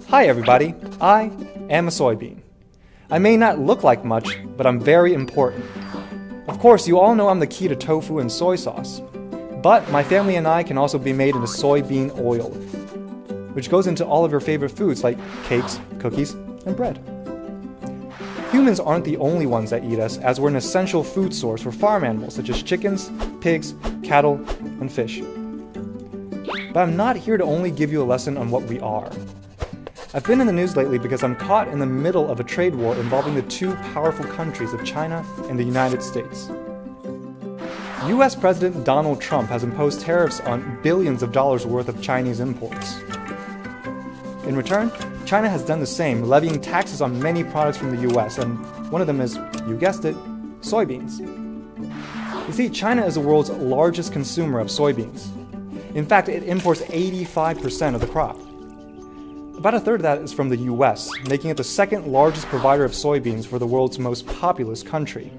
Hi everybody, I am a soybean. I may not look like much, but I'm very important. Of course, you all know I'm the key to tofu and soy sauce. But my family and I can also be made into soybean oil, which goes into all of your favorite foods like cakes, cookies, and bread. Humans aren't the only ones that eat us, as we're an essential food source for farm animals such as chickens, pigs, cattle, and fish. But I'm not here to only give you a lesson on what we are. I've been in the news lately because I'm caught in the middle of a trade war involving the two powerful countries of China and the United States. US President Donald Trump has imposed tariffs on billions of dollars worth of Chinese imports. In return, China has done the same, levying taxes on many products from the US, and one of them is, you guessed it, soybeans. You see, China is the world's largest consumer of soybeans. In fact, it imports 85% of the crop. About a third of that is from the US, making it the second largest provider of soybeans for the world's most populous country.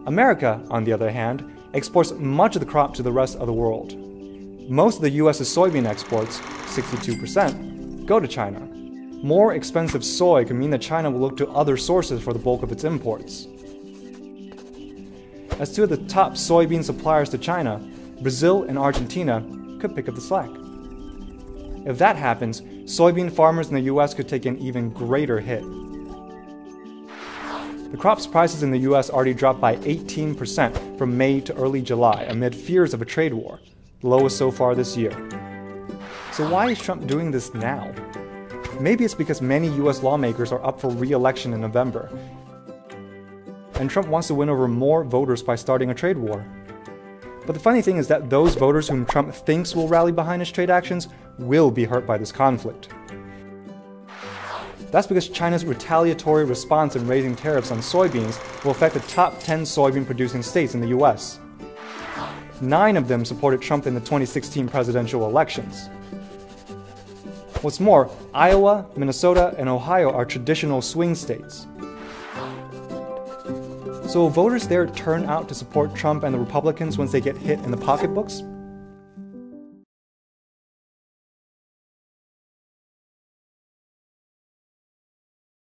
America, on the other hand, exports much of the crop to the rest of the world. Most of the US's soybean exports, 62%, go to China. More expensive soy can mean that China will look to other sources for the bulk of its imports. As two of the top soybean suppliers to China, Brazil and Argentina could pick up the slack. If that happens, soybean farmers in the US could take an even greater hit. The crop's prices in the US already dropped by 18% from May to early July amid fears of a trade war, the lowest so far this year. So why is Trump doing this now? Maybe it's because many US lawmakers are up for re-election in November, and Trump wants to win over more voters by starting a trade war. But the funny thing is that those voters whom Trump thinks will rally behind his trade actions will be hurt by this conflict. That's because China's retaliatory response in raising tariffs on soybeans will affect the top 10 soybean-producing states in the US. 9 of them supported Trump in the 2016 presidential elections. What's more, Iowa, Minnesota, and Ohio are traditional swing states. So will voters there turn out to support Trump and the Republicans once they get hit in the pocketbooks?